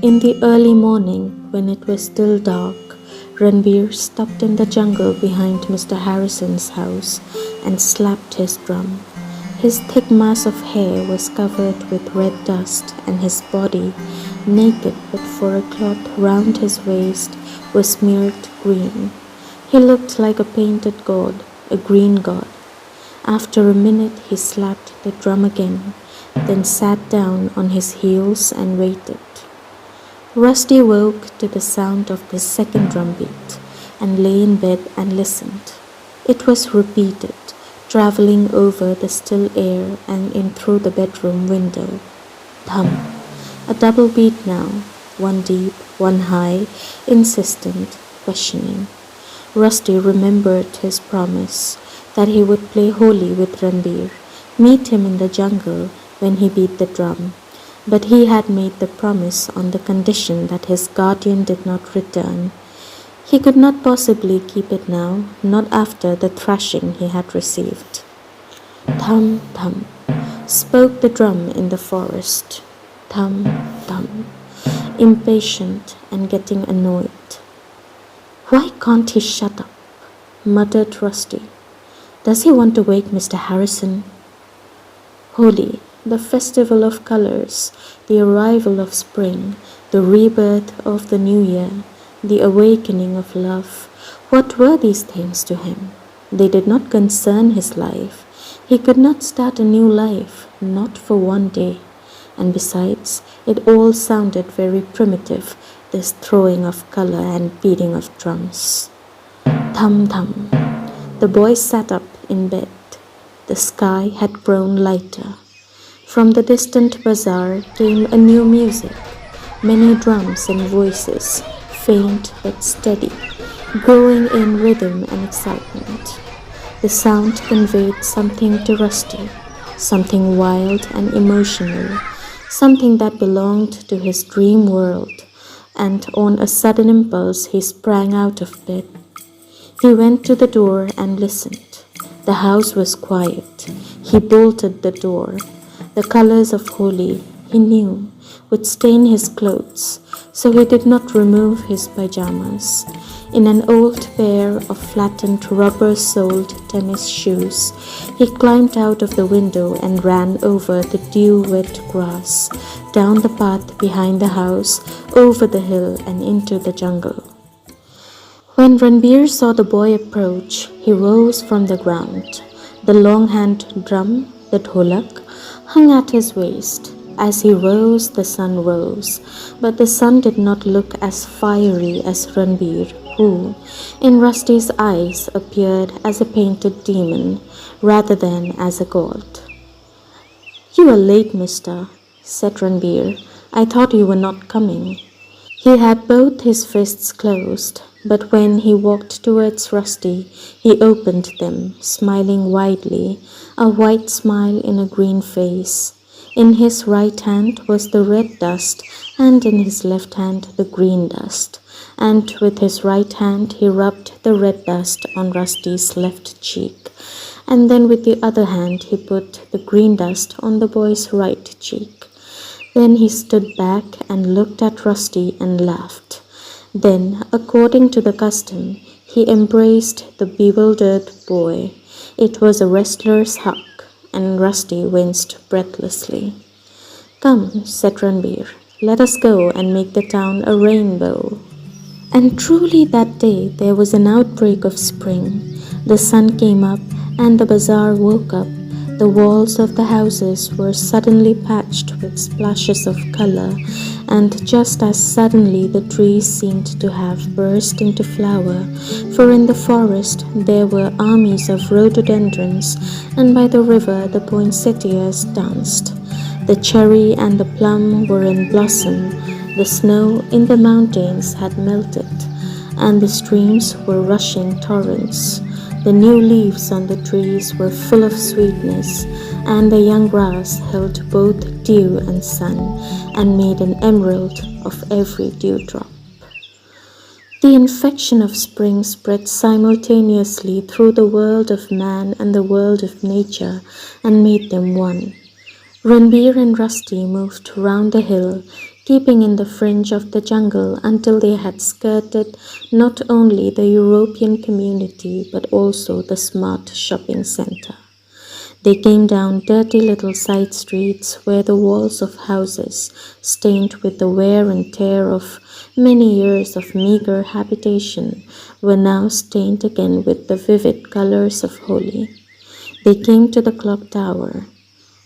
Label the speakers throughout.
Speaker 1: In the early morning, when it was still dark, Ranbir stopped in the jungle behind Mr. Harrison's house and slapped his drum. His thick mass of hair was covered with red dust, and his body, naked but for a cloth round his waist, was smeared green. He looked like a painted god, a green god. After a minute he slapped the drum again, then sat down on his heels and waited. Rusty woke to the sound of the second drum beat and lay in bed and listened. It was repeated, traveling over the still air and in through the bedroom window. Thump. A double beat now, one deep, one high, insistent, questioning. Rusty remembered his promise that he would play Holi with Ranbir, meet him in the jungle when he beat the drum. But he had made the promise on the condition that his guardian did not return. He could not possibly keep it now, not after the thrashing he had received. Thum, thum, spoke the drum in the forest. Thum, thum, impatient and getting annoyed. Why can't he shut up? Muttered Rusty. Does he want to wake Mr. Harrison? Holi, the festival of colors, the arrival of spring, the rebirth of the new year, the awakening of love. What were these things to him? They did not concern his life. He could not start a new life, not for one day. And besides, it all sounded very primitive, this throwing of color and beating of drums. Thum thum. The boy sat up in bed. The sky had grown lighter. From the distant bazaar came a new music, many drums and voices, faint but steady, growing in rhythm and excitement. The sound conveyed something to Rusty, something wild and emotional, something that belonged to his dream world, and on a sudden impulse he sprang out of bed. He went to the door and listened. The house was quiet. He bolted the door. The colors of Holi, he knew, would stain his clothes, so he did not remove his pajamas. In an old pair of flattened rubber-soled tennis shoes, he climbed out of the window and ran over the dew-wet grass, down the path behind the house, over the hill and into the jungle. When Ranbir saw the boy approach, he rose from the ground. The long-hand drum, the dholak, hung at his waist. As he rose, the sun rose, but the sun did not look as fiery as Ranbir, who, in Rusty's eyes, appeared as a painted demon rather than as a god. "You are late, mister," said Ranbir. "I thought you were not coming." He had both his fists closed, but when he walked towards Rusty, he opened them, smiling widely, a white smile in a green face. In his right hand was the red dust, and in his left hand the green dust, and with his right hand he rubbed the red dust on Rusty's left cheek, and then with the other hand he put the green dust on the boy's right cheek. Then he stood back and looked at Rusty and laughed. Then, according to the custom, he embraced the bewildered boy. It was a wrestler's hug, and Rusty winced breathlessly. "Come," said Ranbir, "let us go and make the town a rainbow." And truly that day there was an outbreak of spring. The sun came up and the bazaar woke up. The walls of the houses were suddenly patched with splashes of color, and just as suddenly the trees seemed to have burst into flower, for in the forest there were armies of rhododendrons, and by the river the poinsettias danced. The cherry and the plum were in blossom, the snow in the mountains had melted, and the streams were rushing torrents. The new leaves on the trees were full of sweetness, and the young grass held both dew and sun, and made an emerald of every dewdrop. The infection of spring spread simultaneously through the world of man and the world of nature, and made them one. Ranbir and Rusty moved round the hill, keeping in the fringe of the jungle until they had skirted not only the European community but also the smart shopping center. They came down dirty little side streets where the walls of houses, stained with the wear and tear of many years of meager habitation, were now stained again with the vivid colors of Holi. They came to the clock tower.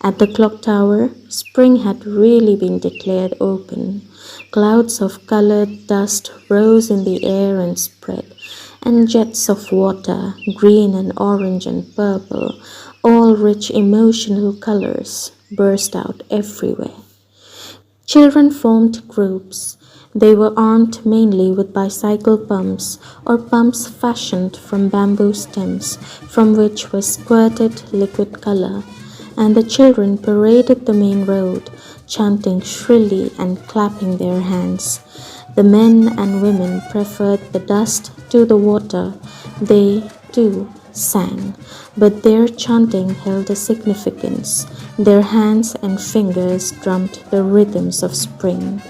Speaker 1: At the clock tower, spring had really been declared open. Clouds of colored dust rose in the air and spread, and jets of water, green and orange and purple, all rich emotional colors, burst out everywhere. Children formed groups. They were armed mainly with bicycle pumps or pumps fashioned from bamboo stems from which was squirted liquid color, and the children paraded the main road, chanting shrilly and clapping their hands. The men and women preferred the dust to the water. They, too, sang, but their chanting held a significance. Their hands and fingers drummed the rhythms of spring,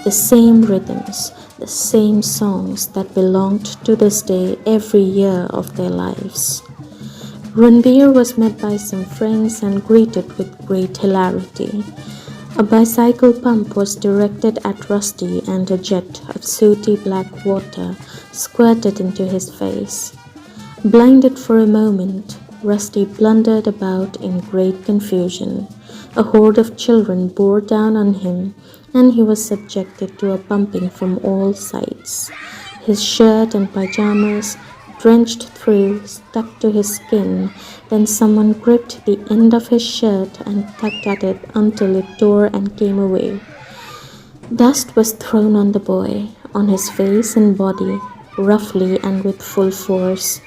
Speaker 1: the same rhythms, the same songs that belonged to this day every year of their lives. Ranbir was met by some friends and greeted with great hilarity. A bicycle pump was directed at Rusty and a jet of sooty black water squirted into his face. Blinded for a moment, Rusty blundered about in great confusion. A horde of children bore down on him, and he was subjected to a pumping from all sides. His shirt and pajamas, drenched through, stuck to his skin. Then someone gripped the end of his shirt and tugged at it until it tore and came away. Dust was thrown on the boy, on his face and body, roughly and with full force,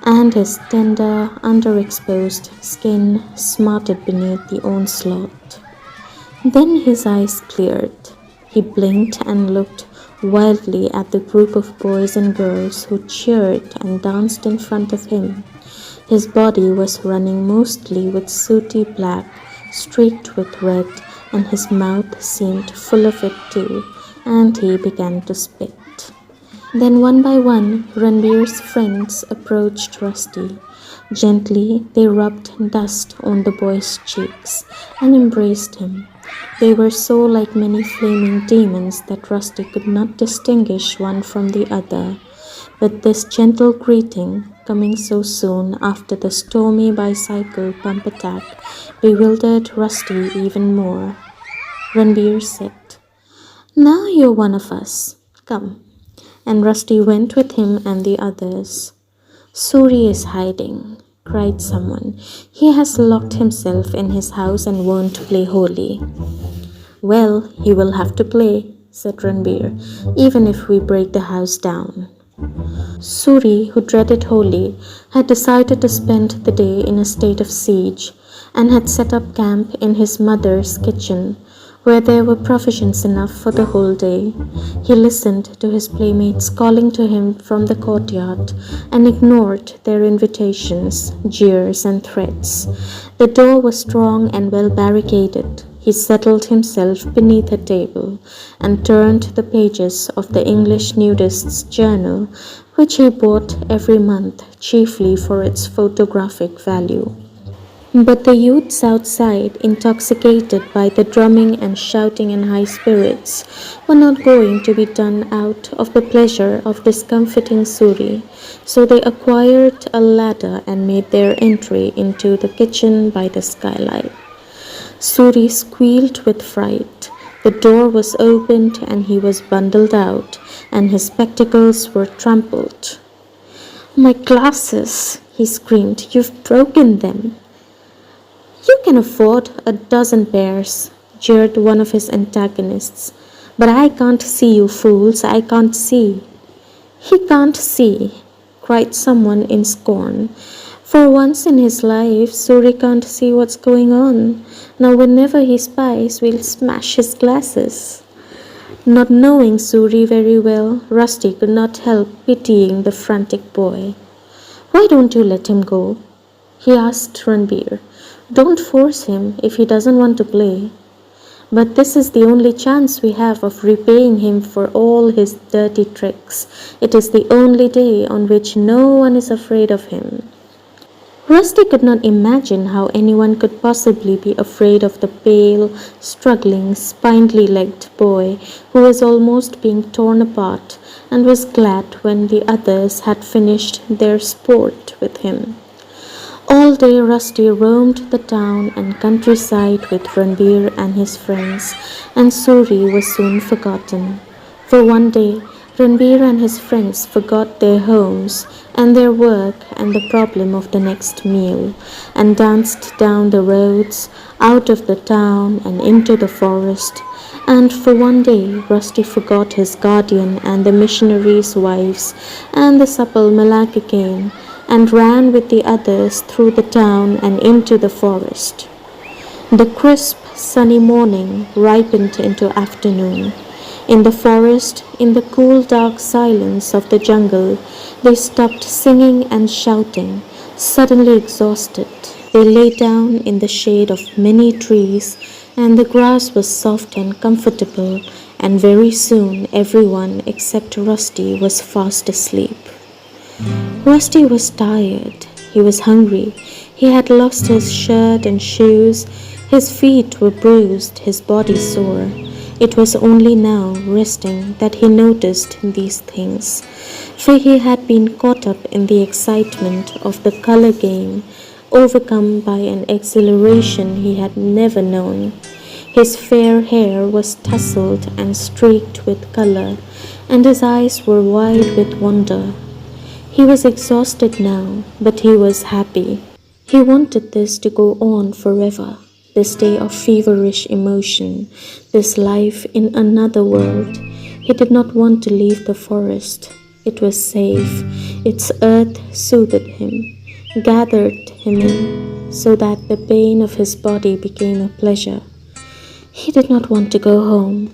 Speaker 1: and his tender, underexposed skin smarted beneath the onslaught. Then his eyes cleared. He blinked and looked wildly at the group of boys and girls who cheered and danced in front of him. His body was running mostly with sooty black, streaked with red, and his mouth seemed full of it too, and he began to spit. Then one by one, Ranbir's friends approached Rusty. Gently, they rubbed dust on the boy's cheeks and embraced him. They were so like many flaming demons that Rusty could not distinguish one from the other. But this gentle greeting, coming so soon after the stormy bicycle pump attack, bewildered Rusty even more. Ranbir said, "Now you're one of us. Come." And Rusty went with him and the others. "Suri is hiding," cried someone. "He has locked himself in his house and won't play Holi." "Well, he will have to play," said Ranbir, "even if we break the house down." Suri, who dreaded Holi, had decided to spend the day in a state of siege and had set up camp in his mother's kitchen, where there were provisions enough for the whole day. He listened to his playmates calling to him from the courtyard and ignored their invitations, jeers, and threats. The door was strong and well barricaded. He settled himself beneath a table and turned the pages of the English Nudist's journal, which he bought every month chiefly for its photographic value. But the youths outside, intoxicated by the drumming and shouting and high spirits, were not going to be done out of the pleasure of discomfiting Suri, so they acquired a ladder and made their entry into the kitchen by the skylight. Suri squealed with fright. The door was opened and he was bundled out, and his spectacles were trampled. "My glasses!" he screamed. "You've broken them!" "You can afford a dozen pairs," jeered one of his antagonists. "But I can't see, you fools, I can't see." "He can't see," cried someone in scorn. "For once in his life, Suri can't see what's going on. Now whenever he spies, we'll smash his glasses." Not knowing Suri very well, Rusty could not help pitying the frantic boy. "Why don't you let him go?" he asked Ranbir. "Don't force him if he doesn't want to play." But this is the only chance we have of repaying him for all his dirty tricks. It is the only day on which no one is afraid of him." Rusty could not imagine how anyone could possibly be afraid of the pale, struggling, spindly-legged boy who was almost being torn apart, and was glad when the others had finished their sport with him. All day Rusty roamed the town and countryside with Ranbir and his friends, and Suri was soon forgotten. For one day, Ranbir and his friends forgot their homes and their work and the problem of the next meal, and danced down the roads, out of the town and into the forest. And for one day Rusty forgot his guardian and the missionaries' wives and the supple Malakikain, and ran with the others through the town and into the forest. The crisp, sunny morning ripened into afternoon. In the forest, in the cool, dark silence of the jungle, they stopped singing and shouting. Suddenly exhausted, they lay down in the shade of many trees, and the grass was soft and comfortable, and very soon everyone except Rusty was fast asleep. Rusty was tired. He was hungry. He had lost his shirt and shoes. His feet were bruised, his body sore. It was only now, resting, that he noticed these things, for he had been caught up in the excitement of the color game, overcome by an exhilaration he had never known. His fair hair was tousled and streaked with color, and his eyes were wide with wonder. He was exhausted now, but he was happy. He wanted this to go on forever, this day of feverish emotion, this life in another world. He did not want to leave the forest. It was safe. Its earth soothed him, gathered him in, so that the pain of his body became a pleasure. He did not want to go home.